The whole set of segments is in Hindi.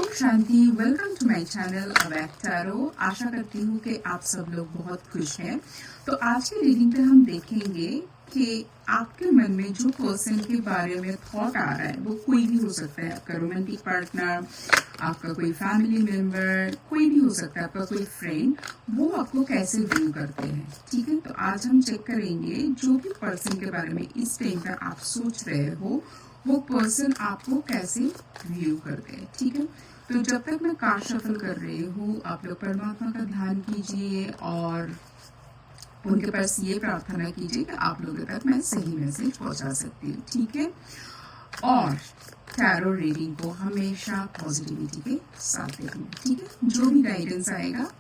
ओम शांति। Welcome to my channel awake tarot. आशा करती हूँ कि आप सब लोग बहुत खुश हैं। तो आज की रीडिंग पे हम देखेंगे कि आपके मन में जो पर्सन के बारे में थॉट आ रहा है वो कोई भी हो सकता है। आपका रोमांटिक पार्टनर, आपका कोई फैमिली मेम्बर, कोई भी हो सकता है, आपका कोई फ्रेंड, वो आपको कैसे व्यू करते हैं। ठीक है, तो आज हम चेक करेंगे जो भी पर्सन के बारे में इस टाइम पर आप सोच रहे हो वो पर्सन आपको कैसे व्यू करते हैं। ठीक है, तो जब तक मैं कार्ड शफल कर रही हूँ आप लोग परमात्मा का ध्यान कीजिए और उनके पास ये प्रार्थना कीजिए कि आप लोगों तक मैं सही मैसेज पहुंचा सकती हूँ। ठीक है, और टैरो रीडिंग को हमेशा पॉजिटिविटी के साथ देखें। ठीक है, जो भी गाइडेंस आएगा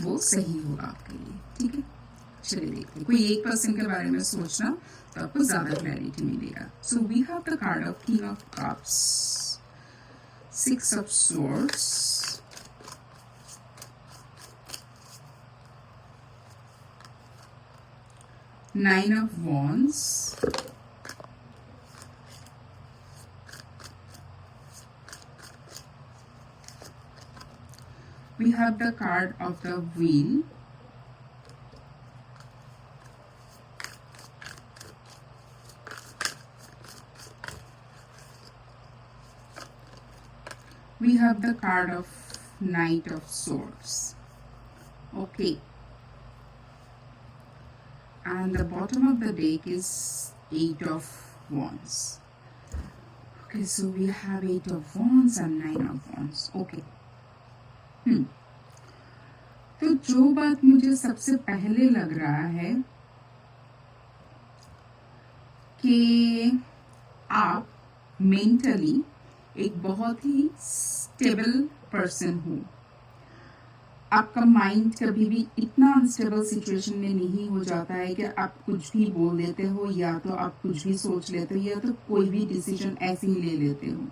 वो सही होगा आपके लिए। ठीक है, चलिए देखते हैं। कोई एक पर्सन के बारे में सोचना तो आपको ज्यादा क्लैरिटी मिलेगा। So we have the card of king of cups, six of swords, nine of wands, we have the card of the wheel, we have the card of knight of swords. Okay, and the bottom of the deck is eight of wands. Okay, so we have eight of wands and nine of wands. Okay. तो जो बात मुझे सबसे पहले लग रहा है कि आप मेंटली एक बहुत ही स्टेबल पर्सन हो। आपका माइंड कभी भी इतना अनस्टेबल सिचुएशन में नहीं हो जाता है कि आप कुछ भी बोल देते हो या तो आप कुछ भी सोच लेते हो या तो कोई भी डिसीजन ऐसे ही ले लेते हो।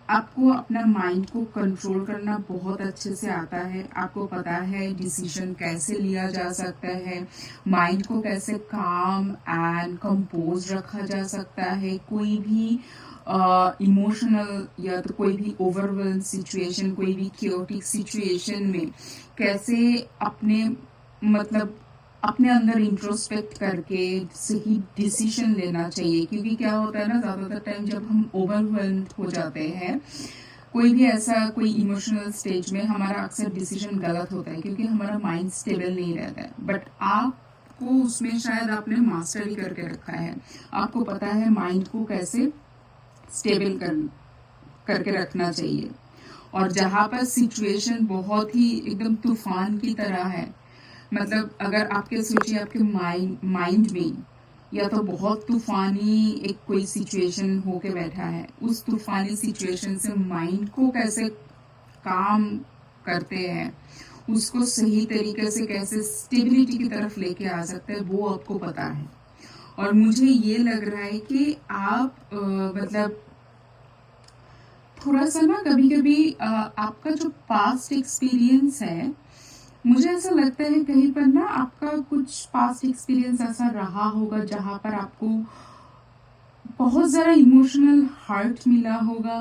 आपको अपना माइंड को कंट्रोल करना बहुत अच्छे से आता है। आपको पता है डिसीजन कैसे लिया जा सकता है, माइंड को कैसे काम एंड कंपोज रखा जा सकता है। कोई भी इमोशनल या तो कोई भी ओवरवेल्म सिचुएशन, कोई भी क्योटिक सिचुएशन में कैसे अपने अंदर इंट्रोस्पेक्ट करके सही डिसीजन लेना चाहिए। क्योंकि क्या होता है ना, ज़्यादातर टाइम जब हम ओवरवेल्म्ड हो जाते हैं कोई भी ऐसा कोई इमोशनल स्टेज में, हमारा अक्सर डिसीजन गलत होता है क्योंकि हमारा माइंड स्टेबल नहीं रहता है। बट आपको उसमें शायद आपने मास्टरी करके रखा है। आपको पता है माइंड को कैसे स्टेबल करके रखना चाहिए। और जहाँ पर सिचुएशन बहुत ही एकदम तूफान की तरह है, मतलब अगर आपके सोचिए आपके माइंड में या तो बहुत तूफानी एक कोई सिचुएशन होके बैठा है, उस तूफानी सिचुएशन से माइंड को कैसे काम करते हैं, उसको सही तरीके से कैसे स्टेबिलिटी की तरफ लेके आ सकते हैं, वो आपको पता है। और मुझे ये लग रहा है कि आप मतलब थोड़ा सा ना कभी कभी आपका जो पास्ट एक्सपीरियंस है, मुझे ऐसा लगता है कहीं पर ना आपका कुछ पास्ट एक्सपीरियंस ऐसा रहा होगा जहाँ पर आपको बहुत ज़्यादा इमोशनल हर्ट मिला होगा,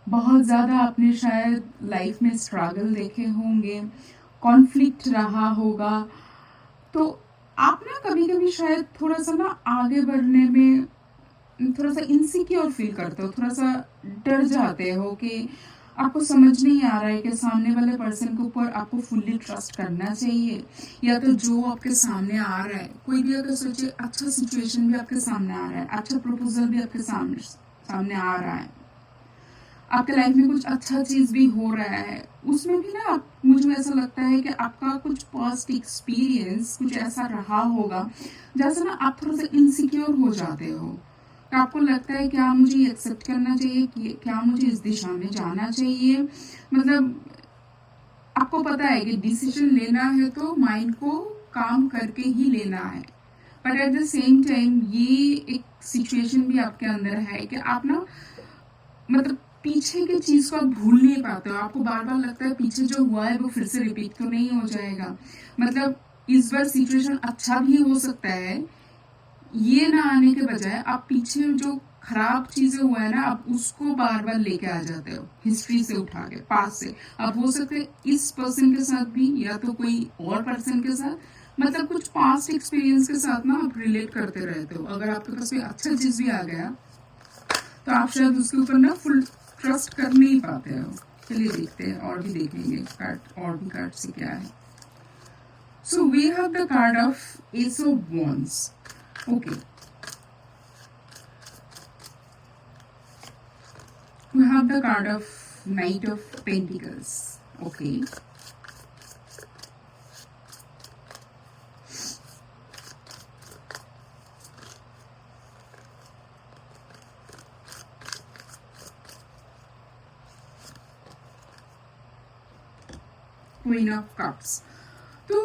बहुत ज़्यादा आपने शायद लाइफ में स्ट्रगल देखे होंगे, कॉन्फ्लिक्ट रहा होगा। तो आप ना कभी कभी शायद थोड़ा सा ना आगे बढ़ने में थोड़ा सा इनसिक्योर फील करते हो, थोड़ा सा डर जाते हो कि आपको समझ नहीं आ रहा है कि सामने वाले पर्सन के ऊपर आपको फुल्ली ट्रस्ट करना चाहिए या तो जो आपके सामने आ रहा है, कोई भी अगर सोचिए अच्छा सिचुएशन भी आपके सामने आ रहा है, अच्छा प्रपोजल भी आपके सामने आ रहा है, आपके लाइफ में कुछ अच्छा चीज भी हो रहा है, उसमें भी ना मुझे ऐसा लगता है कि आपका कुछ पास्ट एक्सपीरियंस कुछ ऐसा रहा होगा जैसे ना आप थोड़ा सा इनसिक्योर हो जाते हो। तो आपको लगता है क्या मुझे एक्सेप्ट करना चाहिए, कि क्या मुझे इस दिशा में जाना चाहिए। मतलब आपको पता है कि डिसीजन लेना है तो माइंड को काम करके ही लेना है, but at the same time ये एक सिचुएशन भी आपके अंदर है कि आप ना मतलब पीछे की चीज को आप भूल नहीं पाते हो। आपको बार बार लगता है पीछे जो हुआ है वो फिर से रिपीट तो नहीं हो जाएगा। मतलब इस बार सिचुएशन अच्छा भी हो सकता है, ये ना आने के बजाय आप पीछे जो खराब चीजें हुआ है ना, आप उसको बार बार लेके आ जाते हो हिस्ट्री से उठा के, पास से। अब हो सकता है इस पर्सन के साथ भी या तो कोई और पर्सन के साथ, मतलब कुछ पास्ट एक्सपीरियंस के साथ ना आप रिलेट करते रहते हो। अगर आपके पास कोई अच्छा चीज भी आ गया तो आप शायद उसके ऊपर ना फुल ट्रस्ट कर नहीं पाते हो। चलिए देखते हैं, और भी देखेंगे कार्ड, और भी कार्ड से क्या है। So we have the card of ace of wands. Okay, we have the card of Knight of Pentacles. Okay. Queen of Cups. तो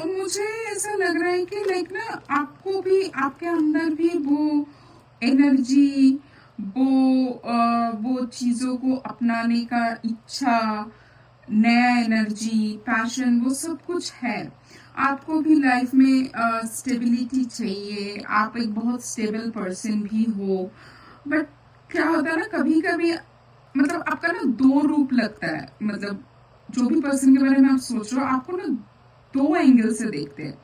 मुझे ऐसा लग रहा है कि लाइक ना आपको भी, आपके अंदर भी वो एनर्जी, वो चीज़ों को अपनाने का इच्छा, नया एनर्जी, पैशन, वो सब कुछ है। आपको भी लाइफ में स्टेबिलिटी चाहिए, आप एक बहुत स्टेबल पर्सन भी हो। बट क्या होता है ना, कभी कभी मतलब आपका ना दो रूप लगता है, मतलब जो भी पर्सन के बारे में आप सोच रहे हो, आपको ना दो एंगल से देखते हैं।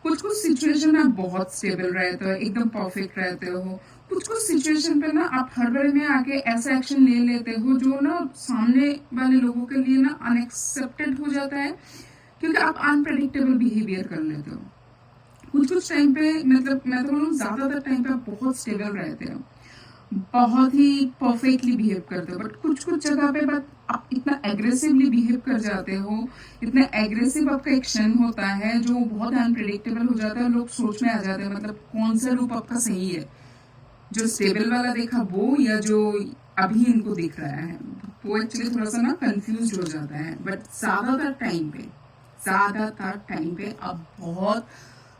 कुछ कुछ सिचुएशन में आप बहुत स्टेबल रहते हो, एकदम परफेक्ट रहते हो। कुछ कुछ सिचुएशन पे ना आप हड़बड़ी में आके ऐसा एक्शन ले लेते हो जो ना सामने वाले लोगों के लिए ना अनएक्सेप्टेड हो जाता है, क्योंकि आप अनप्रेडिक्टेबल बिहेवियर कर लेते हो। कुछ कुछ टाइम पे, मतलब मैं तो बोलूँ ज्यादातर टाइम पे आप बहुत स्टेबल रहते हो, बहुत ही परफेक्टली बिहेव करते हो। बट कुछ कुछ जगह पे बट आप इतना एग्रेसिवली बिहेव कर जाते हो, इतना एग्रेसिव आपका एक्शन होता है जो बहुत अनप्रिडिक्टेबल हो जाता है। लोग सोच में आ जाते हैं मतलब कौन सा रूप आपका सही है, जो स्टेबल वाला देखा वो या जो अभी इनको दिख रहा है, वो एक्चुअली थोड़ा सा ना कंफ्यूज हो जाता है। बट ज्यादातर टाइम पे आप बहुत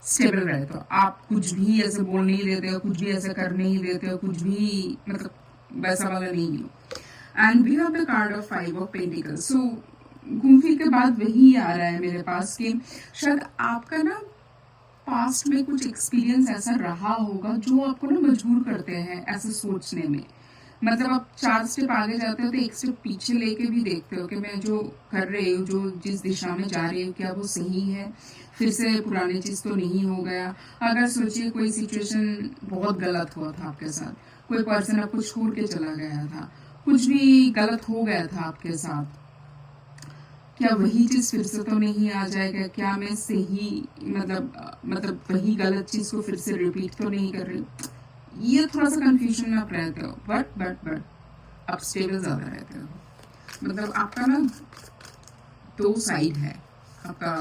स्टेबल रहते हो। आप कुछ भी ऐसे बोल नहीं देते हो, कुछ भी ऐसे कर नहीं देते हो, कुछ भी मतलब वैसा वाला नहीं हो। And we have the card of 5 of pentacles. So घूम फिर के बाद वही आ रहा है मेरे पास कि शायद आपका ना पास्ट में कुछ एक्सपीरियंस ऐसा रहा होगा जो आपको ना मजबूर करते हैं ऐसे सोचने में। मतलब आप 4 स्टेप आगे जाते हो तो 1 स्टेप पीछे लेके भी देखते हो कि मैं जो कर रही हूँ, जो जिस दिशा में जा रही हूँ, क्या वो सही है, फिर से पुरानी चीज तो नहीं हो गया। अगर सोचिए कोई सिचुएशन बहुत गलत हुआ था आपके साथ, कोई पर्सन आपको छोड़ के चला गया था, कुछ भी गलत हो गया था आपके साथ, क्या वही चीज फिर से तो नहीं आ जाएगा? क्या मैं सही मतलब वही गलत चीज को फिर से रिपीट तो नहीं कर रही? ये थोड़ा सा कंफ्यूजन में आप रहते हो। बट आप स्टेबल ज्यादा रहते हो। मतलब आपका ना दो साइड है आपका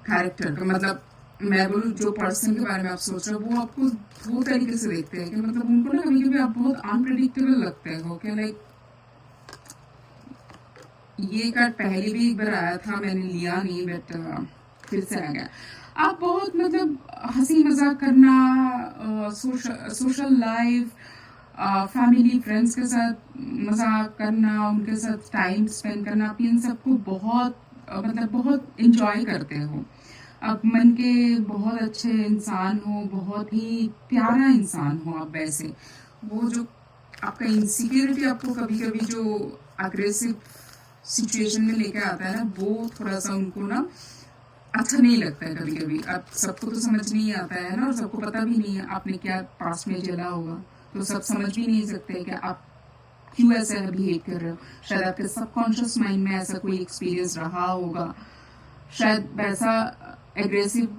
कैरेक्टर का। मतलब मैं बोलूँ जो पर्सन के बारे में आप सोच रहे हो वो आपको दो तरीके से देखते हैं कि मतलब उनको ना कभी कभी आप बहुत अनप्रेडिक्टेबल लगते हो कि लाइक ये कार्ड पहले भी एक बार आया था, मैंने लिया नहीं, बट फिर से आ गया। आप बहुत मतलब हंसी मजाक करना, सोशल लाइफ, फैमिली फ्रेंड्स के साथ मजाक करना, उनके साथ टाइम स्पेंड करना, आप इन सबको बहुत मतलब बहुत इंजॉय करते हो। आप मन के बहुत अच्छे इंसान हो, बहुत ही प्यारा इंसान हो आप वैसे। वो जो आपका इनसिक्योरिटी आपको कभी कभी जो अग्रेसिव सिचुएशन में लेके आता है ना, वो थोड़ा सा उनको ना अच्छा नहीं लगता है कभी कभी। अब सबको तो समझ नहीं आता है ना, और सबको पता भी नहीं है आपने क्या पास्ट में झेला होगा, तो सब समझ भी नहीं सकते कि आप क्यों ऐसा बिहेव कर रहे हो। शायद आपके सबकॉन्शियस माइंड में ऐसा कोई एक्सपीरियंस रहा होगा, शायद वैसा एग्रेसिव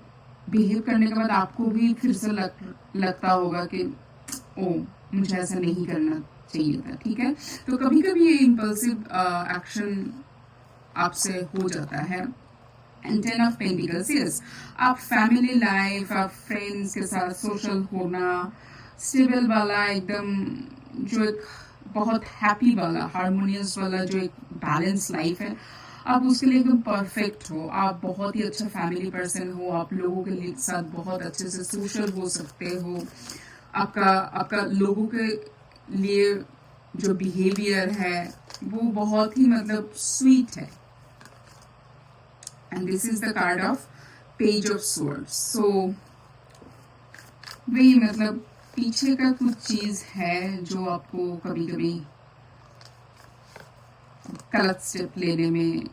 बिहेव करने के बाद आपको भी फिर से लगता होगा कि ओ मुझे ऐसा नहीं करना चाहिए था। ठीक है, तो कभी कभी ये इम्पल्सिव एक्शन आपसे हो जाता है। एंड 10 ऑफ पेंटिकल्स, यस, आप फैमिली लाइफ, आप फ्रेंड्स के साथ सोशल होना, स्टेबल वाला एकदम जो एक बहुत हैप्पी वाला, हार्मोनियस वाला जो एक बैलेंस लाइफ है, आप उसके लिए एकदम परफेक्ट हो। आप बहुत ही अच्छा फैमिली पर्सन हो, आप लोगों के साथ बहुत अच्छे से सोशल हो सकते हो। आपका लोगों के लिए जो बिहेवियर है वो बहुत ही मतलब स्वीट है। And this is the card of page of swords. So वही मतलब पीछे का कुछ चीज़ है जो आपको कभी कभी गलत स्टेप लेने में,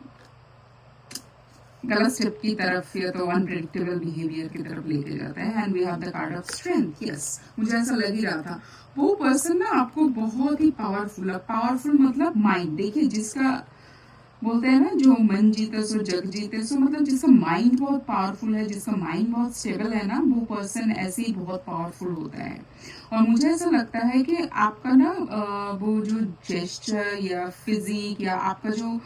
गलत स्टेप की तरफ या तो अनप्रेडिक्टेबल बिहेवियर की तरफ लेके जाता है। And we have the card of strength. Yes, मुझे ऐसा लग ही रहा था वो पर्सन ना आपको बहुत ही पावरफुल है। पावरफुल मतलब माइंड, देखिए जिसका बोलते हैं ना जो मन जीते सो जग जीते, सो मतलब जिसका माइंड बहुत पावरफुल है, जिसका माइंड बहुत स्टेबल है ना, वो पर्सन ऐसे ही बहुत पावरफुल होता है। और मुझे ऐसा लगता है कि आपका ना वो जो जेस्चर या फिजिक या आपका जो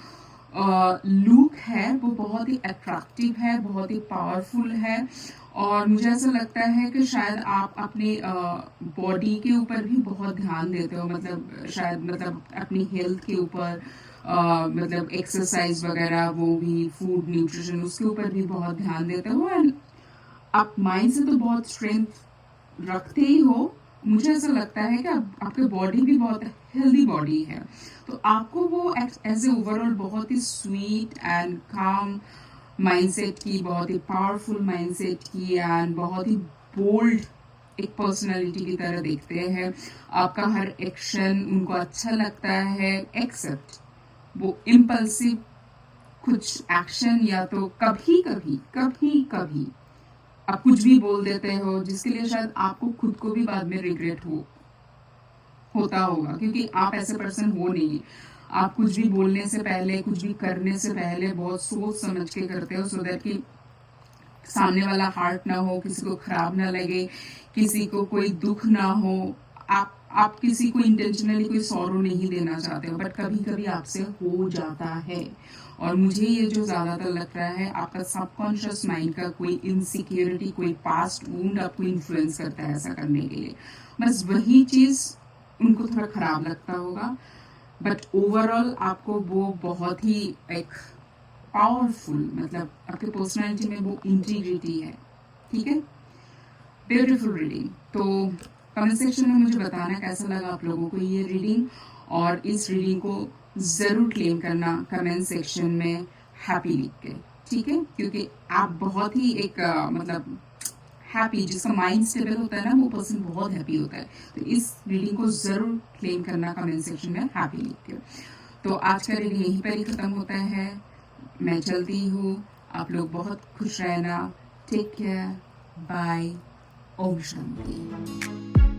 लुक है वो बहुत ही अट्रैक्टिव है, बहुत ही पावरफुल है। और मुझे ऐसा लगता है कि शायद आप अपने बॉडी के ऊपर भी बहुत ध्यान देते हो, मतलब शायद मतलब अपनी हेल्थ के ऊपर, मतलब एक्सरसाइज वगैरह, वो भी फूड न्यूट्रिशन उसके ऊपर भी बहुत ध्यान देते हो। एंड आप माइंड से तो बहुत स्ट्रेंथ रखते ही हो। मुझे ऐसा लगता है कि आपके बॉडी भी बहुत हेल्दी बॉडी है, तो आपको वो एज ए ओवरऑल बहुत ही स्वीट एंड काम माइंडसेट की, बहुत ही पावरफुल माइंडसेट की एंड बहुत ही बोल्ड एक पर्सनालिटी की तरह देखते हैं। आपका हर एक्शन उनको अच्छा लगता है, एक्सेप्ट वो इम्पल्सिव कुछ एक्शन या तो कभी कभी कभी कभी आप कुछ भी बोल देते हो जिसके लिए शायद आपको खुद को भी बाद में रिग्रेट होता होगा, क्योंकि आप ऐसे पर्सन हो नहीं। आप कुछ भी बोलने से पहले, कुछ भी करने से पहले बहुत सोच समझ के करते हो, सो दैट कि सामने वाला हार्ट ना हो, किसी को खराब ना लगे, किसी को कोई दुख ना हो। आप किसी को इंटेंशनली कोई सॉरो नहीं देना चाहते हो, बट कभी कभी आपसे हो जाता है। और मुझे ये जो ज़्यादातर लग रहा है, आपका सबकॉन्शियस माइंड का कोई इनसिक्योरिटी, कोई पास्ट वुंड आपको इन्फ्लुएंस करता है ऐसा करने के लिए। बस वही चीज़ उनको थोड़ा खराब लगता होगा, बट ओवरऑल आपको वो बहुत ही एक पावरफुल, मतलब आपके पर्सनालिटी में वो इंटीग्रिटी है। ठीक है, ब्यूटीफुल रीडिंग। तो कमेंट सेक्शन में मुझे बताना कैसा लगा आप लोगों को ये रीडिंग, और इस रीडिंग को ज़रूर क्लेम करना कमेंट सेक्शन में हैप्पी लिख के। ठीक है, क्योंकि आप बहुत ही एक मतलब हैप्पी, जिसका माइंड स्टेबल होता है ना, वो पर्सन बहुत हैप्पी होता है। तो इस रीडिंग को ज़रूर क्लेम करना कमेंट सेक्शन में हैप्पी लिख के। तो आज का रीडिंग यहीं पर ही ख़त्म होता है। मैं चलती हूँ, आप लोग बहुत खुश रहना। Take care, bye, Om Shanti.